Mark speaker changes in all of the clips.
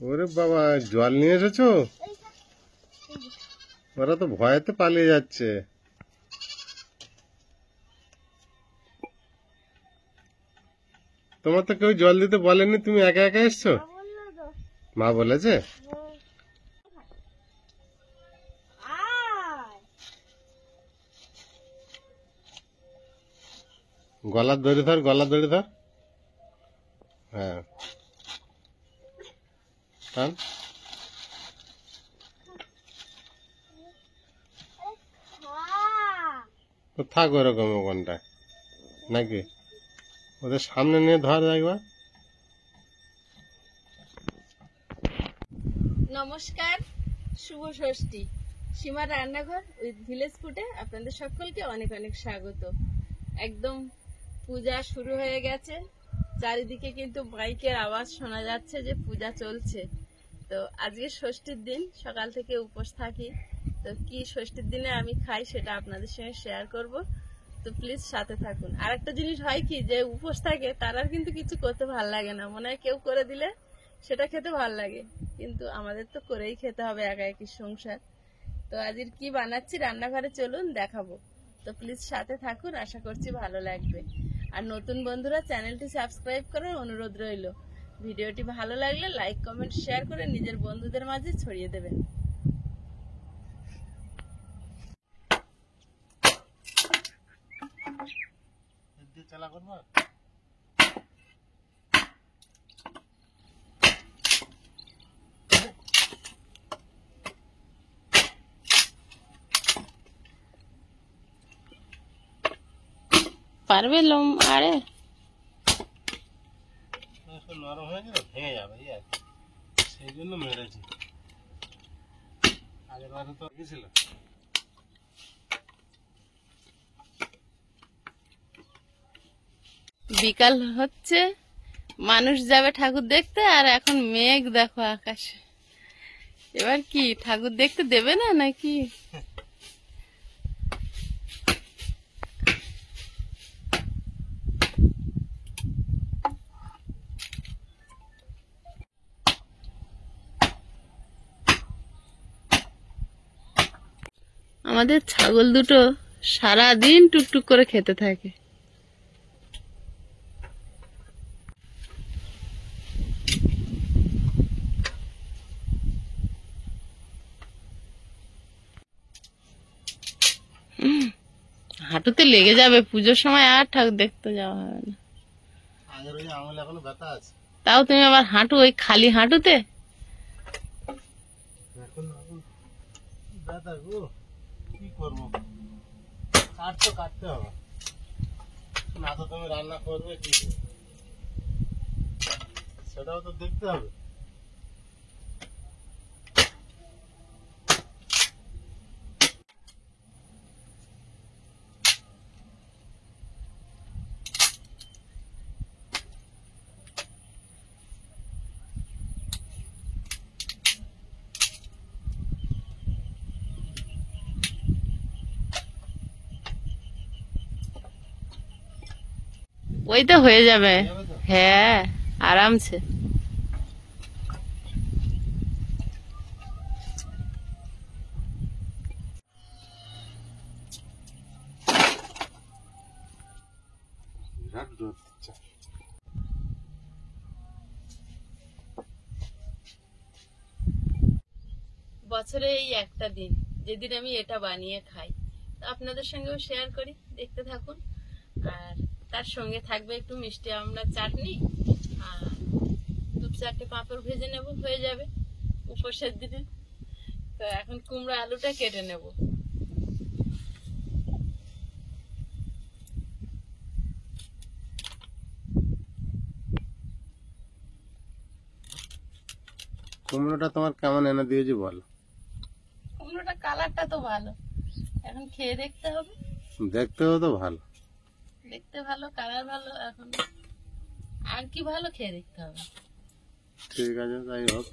Speaker 1: ওরে বাবা, জল নিয়ে এসেছো? ওরা তো ভয়েতে পালিয়ে যাচ্ছে। তোমার তো কেউ জল দিতে বলেনি, তুমি একা একা এসছো? মা বলেছে? গলার দড়ি ধর, গলার দড়ি ধর। হ্যাঁ, টান। তো থাক ওরকম ওখানটায় নাকি, ওদের সামনে নিয়ে ধর একবার।
Speaker 2: নমস্কার, শুভ ষষ্ঠী। সীমার রান্নাঘর উইথ ভিলেজ ফুডে আপনাদের সকলকে অনেক অনেক স্বাগত। একদম পূজা শুরু হয়ে গেছে, চারিদিকে কিন্তু মাইকের আওয়াজ শোনা যাচ্ছে যে পূজা চলছে। তো আজকে ষষ্ঠীর দিন, সকাল থেকে উপোস থাকি। তো কি ষষ্ঠীর দিনে আমি খাই সেটা আপনাদের সঙ্গে শেয়ার করব, তো প্লিজ সাথে থাকুন। আর একটা জিনিস হয় কি, যে উপোস থাকে তার আর কিন্তু কিছু করতে ভাল লাগে না, মনে হয় কেউ করে দিলে সেটা খেতে ভাল লাগে, কিন্তু আমাদের তো করেই খেতে হবে, একা একই সংসার। তো আজকে কি বানাচ্ছি রান্নাঘরে চলুন দেখাবো, তো প্লিজ সাথে থাকুন, আশা করছি ভালো লাগবে। আর নতুন বন্ধুরা চ্যানেলটি সাবস্ক্রাইব করার অনুরোধ রইল। ভিডিওটি ভালো লাগলে লাইক কমেন্ট শেয়ার করে নিজের বন্ধুদের মাঝে ছড়িয়ে দেবেন।
Speaker 1: চালা করবো।
Speaker 2: পারবে লোম আরে
Speaker 1: নরম হয়ে গেলে ভেঙে যাবে, সেই জন্য মেরেছি। আগের বারে তো গেছিল।
Speaker 2: বিকাল হচ্ছে, মানুষ যাবে ঠাকুর দেখতে, আর এখন মেঘ দেখো আকাশে। এবার কি ঠাকুর দেখতে দেবে না নাকি? আমাদের ছাগল দুটো সারাদিন টুকটুক করে খেতে থাকে। হাঁটুতে লেগে যাবে, পুজোর সময় আর ঠাকুর দেখতে যাওয়া হবে না।
Speaker 1: আগের ওই আঙুল এখনো ব্যথা আছে।
Speaker 2: তাও তুমি আবার হাঁটু, ওই খালি হাঁটুতে।
Speaker 1: এখন ব্যথা গো, কি করবো, কাটতে হবে না। তো তুমি রান্না করবে কি, সেটাও তো দেখতে হবে।
Speaker 2: ওই তো হয়ে যাবে। হ্যাঁ, আরামসে।
Speaker 1: বিরাট রোদ দিচ্ছে।
Speaker 2: বছরে এই একটা দিন যেদিন আমি এটা বানিয়ে খাই, তো আপনাদের সঙ্গেও শেয়ার করি, দেখতে থাকুন। আর তার সঙ্গে থাকবে একটু মিষ্টি আমড়ার চাটনি, আর 2-4টে পাঁপড় ভেজে নেব, হয়ে যাবে উপোসের দিনে। তো এখন কুমড়ো আলুটা কেটে নেব।
Speaker 1: কুমড়োটা তোমার কেমন এনে দিয়েছি বলো?
Speaker 2: কুমড়োটা কালারটা তো ভালো, এখন খেয়ে দেখতে হবে।
Speaker 1: দেখতেও তো ভালো।
Speaker 2: দেখতে ভালো, কালার ভালো, এখন আর কি ভালো, খেয়ে দেখতে হবে।
Speaker 1: ঠিক আছে, তাই হোক।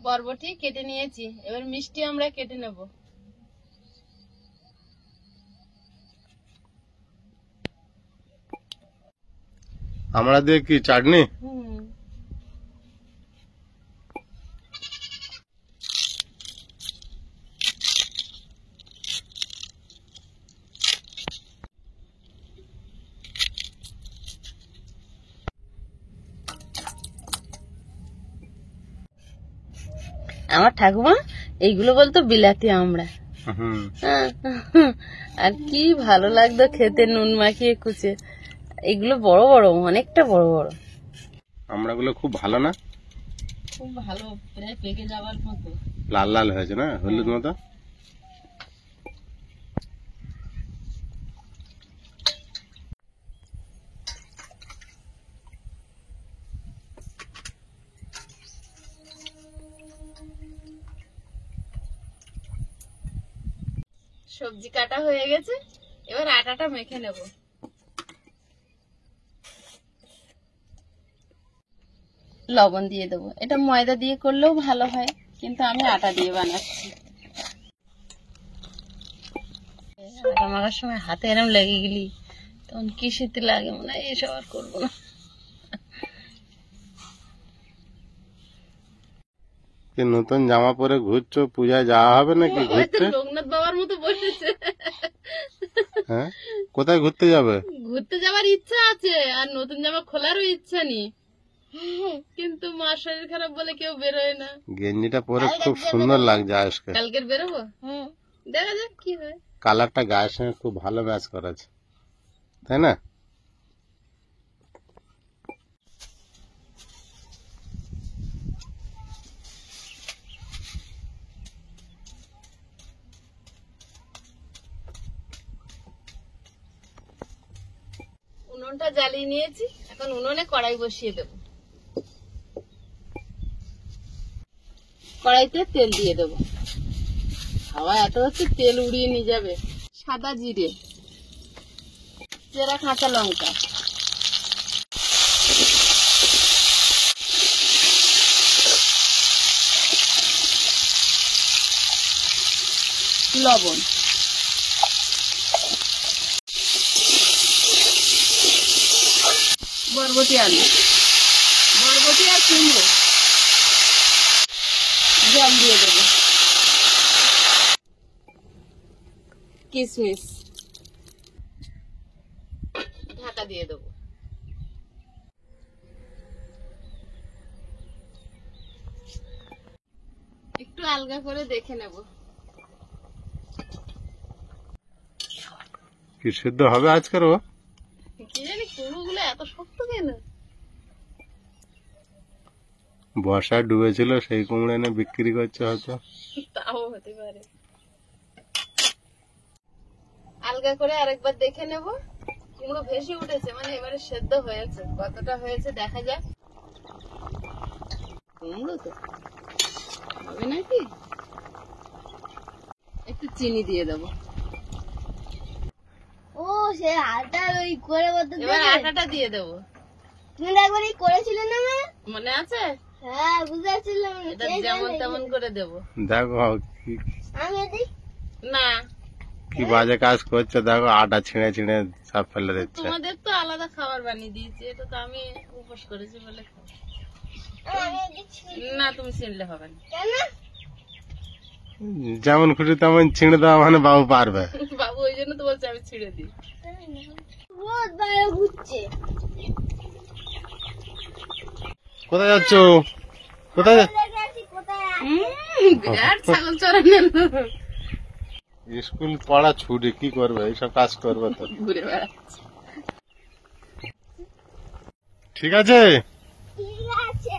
Speaker 2: বরবটি কেটে নিয়েছি, এবার মিষ্টি আমরা কেটে নেব।
Speaker 1: আমরা দিয়ে কি চাটনি?
Speaker 2: আমার ঠাকুমা এইগুলো বলতো বিলাতি আমড়া।
Speaker 1: হুম।
Speaker 2: আর কি ভালো লাগতো খেতে, নুন মাখিয়ে কুচে। এগুলো বড় বড়, অনেকটা বড় বড়।
Speaker 1: আমড়াগুলো খুব ভালো না?
Speaker 2: খুব ভালো, প্রায় পেকে যাওয়ার মতো।
Speaker 1: লাল লাল হয়েছে না, হলুদ মতো।
Speaker 2: সবজি কাটা হয়ে গেছে, এবার আটাটা মেখে নেব। লবণ দিয়ে দেবো। এটা ময়দা দিয়ে করলেও ভালো হয়, কিন্তু আমি আটা দিয়ে বানাচ্ছি। আটা মাখার সময় হাতে এরম লেগে গেলি তখন কি শীতে লাগে, মনে হয় এসব আর করবো না।
Speaker 1: কি নতুন জামা পরে ঘুরছো, পূজায় যাওয়া হবে নাকি ঘুরতে?
Speaker 2: লোকনাথ বাবার মতো বসেছে।
Speaker 1: হ্যাঁ, কোথায় ঘুরতে যাবে?
Speaker 2: ঘুরতে যাওয়ার ইচ্ছা আছে, আর নতুন জামা খোলারও ইচ্ছা নেই, কিন্তু মার শরীর খারাপ বলে কেউ বেরোয় না।
Speaker 1: গেঞ্জিটা পরে খুব সুন্দর লাগছে আজকে।
Speaker 2: কালকের বেরোবো, দেখা যাক কি হয়।
Speaker 1: কালারটা গায়ের সঙ্গে খুব ভালো ম্যাচ করেছে, তাই না?
Speaker 2: উনুনটা জ্বালিয়ে নিয়েছি, এখন উনুনে কড়াই বসিয়ে দেব। কড়াইতে তেল দিয়ে দেব। হাওয়া এত হচ্ছে তেল উড়িয়ে নিয়ে যাবে। সাদা জিরে, চেরা কাঁচা লঙ্কা, লবণ, বরবটি আলু, বরবটি আর কুমড়ো, জল দিয়ে দেবো, কিশমিশ, ঢাকা দিয়ে দেবো। একটু আলগা করে দেখে নেব।
Speaker 1: কি সিদ্ধ হবে আজকের? ও
Speaker 2: কি জানি কুমড়োগুলো এত শক্ত কেন?
Speaker 1: বর্ষায় ডুবেছিল, সেই কুমড়ো এনে বিক্রি করছে হয়তো।
Speaker 2: তাও হতে পারে। আলগা করে আরেকবার দেখে নেব। কুমড়ো ভেসে উঠেছে, মানে এবারে সেদ্ধ হয়েছে। কতটা হয়েছে দেখা যাক। কুমড়ো তো হবে নাকি, একটু চিনি দিয়ে দেবো।
Speaker 3: ও সে আটা ওই করে বলতে
Speaker 2: এবার আটাটা দিয়ে দেবো।
Speaker 3: তুমি একবার এই করেছিলে না মা?
Speaker 2: মনে আছে?
Speaker 3: হ্যাঁ বুঝেছিলাম।
Speaker 2: এটা যেমন তেমন করে দেবো।
Speaker 1: দেখো
Speaker 3: আমি এদিক
Speaker 2: না,
Speaker 1: কি বাজে কাজ করছে, দেখো আটা ছিঁড়ে ছিঁড়ে সব ফেলে দিচ্ছে।
Speaker 2: তোমাদের তো আলাদা খাবার বানিয়ে দিয়েছি, এটা তো আমি উপোস করেছি বলে খাবো।
Speaker 3: আমি এদিক
Speaker 2: না, তুমি চিনলে হবে না।
Speaker 3: কেন?
Speaker 1: যেমন খুশি তেমন ছিঁড়ে দেওয়া মানে বাবু পারবে।
Speaker 2: বাবু ওই জন্য তো বলছে আমি ছিঁড়ে দিই।
Speaker 3: রোদ বাইরে ঘুরছে।
Speaker 1: কোথায় যাচ্ছ? কোথায়?
Speaker 3: লেগে আছি কোথায়?
Speaker 2: বিরাট ছাগল চড়ানোর
Speaker 1: স্কুল পড়া ছুটি, কি করবে, এইসব কাজ করবে তো।
Speaker 2: ঘুরে বেড়াচ্ছে।
Speaker 1: ঠিক আছে,
Speaker 3: ঠিক আছে।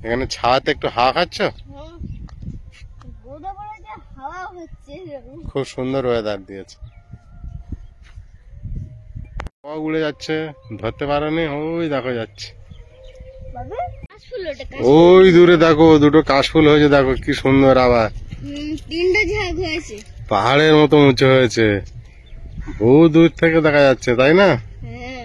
Speaker 1: এখানে ছাওয়াতে একটু হাওয়া খাচ্ছ?
Speaker 3: রোদে পড়ে যে হাওয়া হচ্ছে।
Speaker 1: খুব সুন্দর ওয়েদার দিয়েছে। হাওয়া উড়ে যাচ্ছে, ধরতে পারোনি, ওই দেখো যাচ্ছে।
Speaker 3: বাবা কাশফুল, ওটা
Speaker 1: ওই দূরে দেখো দুটো কাশফুল হয়েছে, দেখো কি সুন্দর। আবার
Speaker 3: তিনটা ঝাঁক হয়েছে।
Speaker 1: পাহাড়ের মতো উঁচু হয়েছে, বহু দূর থেকে দেখা যাচ্ছে, তাই না?
Speaker 3: হ্যাঁ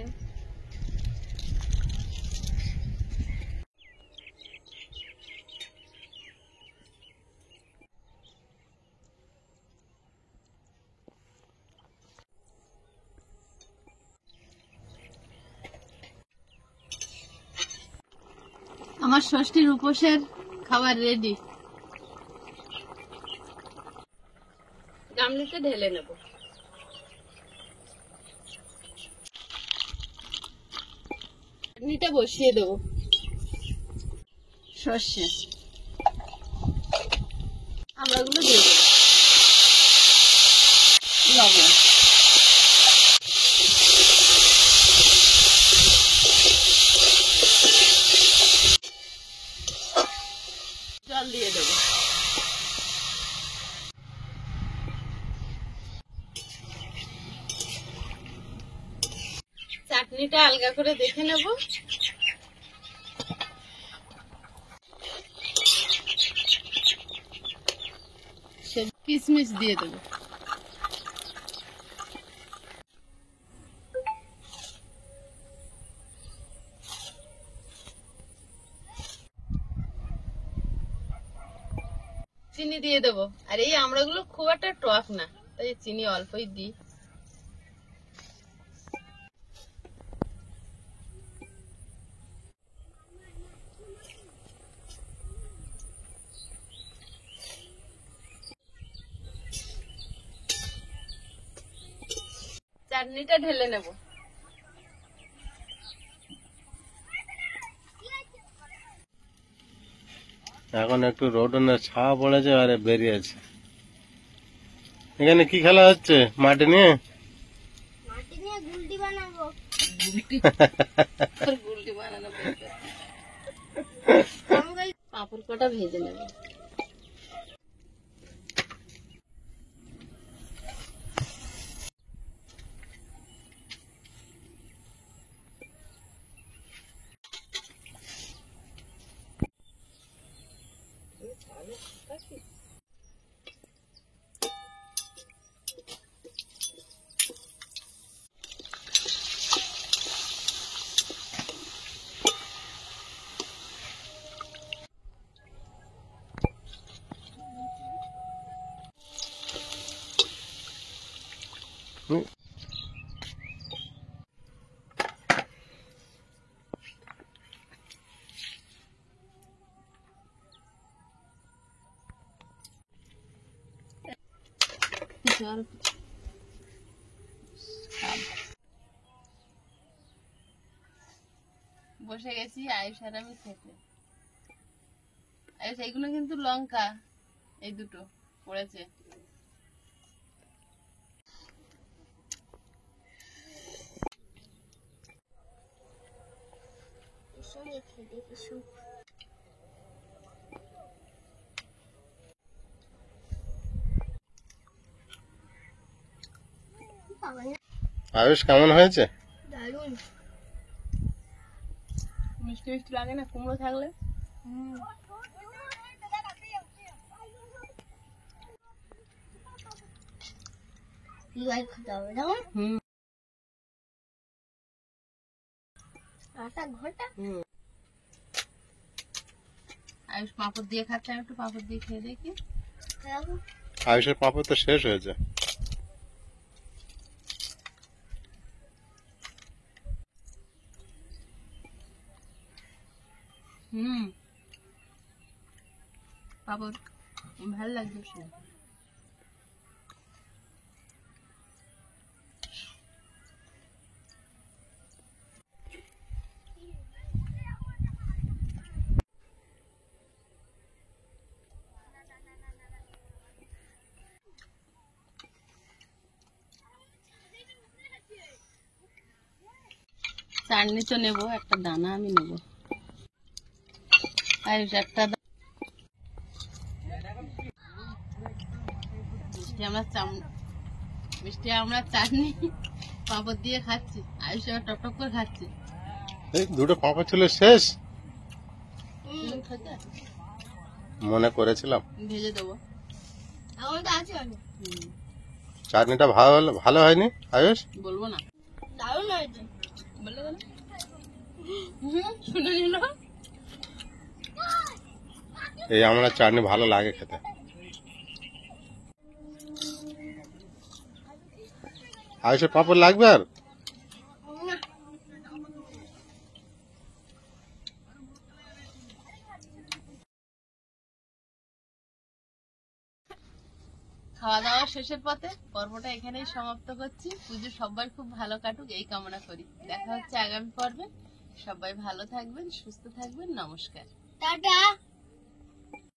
Speaker 2: আমার ষষ্ঠীর উপোসের খাবার রেডি। গামলিতে ঢেলে নেব। চাটনিটা বসিয়ে দেবো। সর্ষে আমড়াগুলো দিয়ে দেবো, লবণ, জল দিয়ে দেবো। চাটনিটা আলগা করে দেখে নেব। কিশমিশ দিয়ে দেবো। চিনি দিয়ে দেবো। আর এই আমড়াগুলো খুব একটা টক না, তাই চিনি অল্পই দিই। চাটনিটা ঢেলে নেব।
Speaker 1: এখন একটু রোডনের ছাওয়া পড়েছে আর বেরিয়েছে। এখানে কি খেলা হচ্ছে মাটি নিয়ে?
Speaker 3: মাটি নিয়ে গুলটি বানাবো।
Speaker 2: গুলটি বানানো পাঁপড় কটা ভেজে নেব।
Speaker 1: হুম,
Speaker 2: বসে গেছি আয়ুষ আর আমি খেতে। আয়ুষ এইগুলো কিন্তু লঙ্কা, এই দুটো পড়েছে।
Speaker 3: সঙ্গে খেয়ে দেখি সুখ।
Speaker 1: আয়ুষ কেমন হয়েছে?
Speaker 3: দারুণ।
Speaker 2: মিষ্টি মিষ্টি লাগে না কুমড়ো থাকলে?
Speaker 3: খেতে হবে যেমন
Speaker 2: হুম।
Speaker 3: আটা ঘটা।
Speaker 2: আয়ুষ পাঁপড় দিয়ে খাচ্ছে, আমি একটু পাঁপড় দিয়ে খেয়ে দেখি।
Speaker 1: আয়ুষের পাপড় তো শেষ হয়েছে।
Speaker 2: হুম, পাঁপড় ভালো লাগছে। চাটনি তো নেবো, একটা দানা আমি নেবো। আয়ুষ একটা মিষ্টি আমরা চাটনি পাঁপড় দিয়ে খাচ্ছি, আয়ুষ আবার টক টক করে খাচ্ছে।
Speaker 1: এই দুটো পাপড় ছিল শেষ,
Speaker 2: খাচ্ছে?
Speaker 1: মনে করেছিলাম।
Speaker 2: ভেজে দেবো।
Speaker 3: এখন তো আছে অনেক।
Speaker 1: চাটনিটা ভালো হয়নি আয়ুষ?
Speaker 2: বলবো না,
Speaker 3: দারুণ হয়েছে।
Speaker 2: বললে কেন? শুনে নিল।
Speaker 1: এই আমরা চাটনি ভালো লাগে খেতে। আয়ুষের পাপড় লাগবে আর?
Speaker 2: খাওয়া দাওয়া শেষের পথে পর্বটা এখানেই সমাপ্ত করছি। পুজো সবাই খুব ভালো কাটুক এই কামনা করি। দেখা হচ্ছে আগামী পর্বে। সবাই ভালো থাকবেন, সুস্থ থাকবেন। নমস্কার।
Speaker 3: টাটা।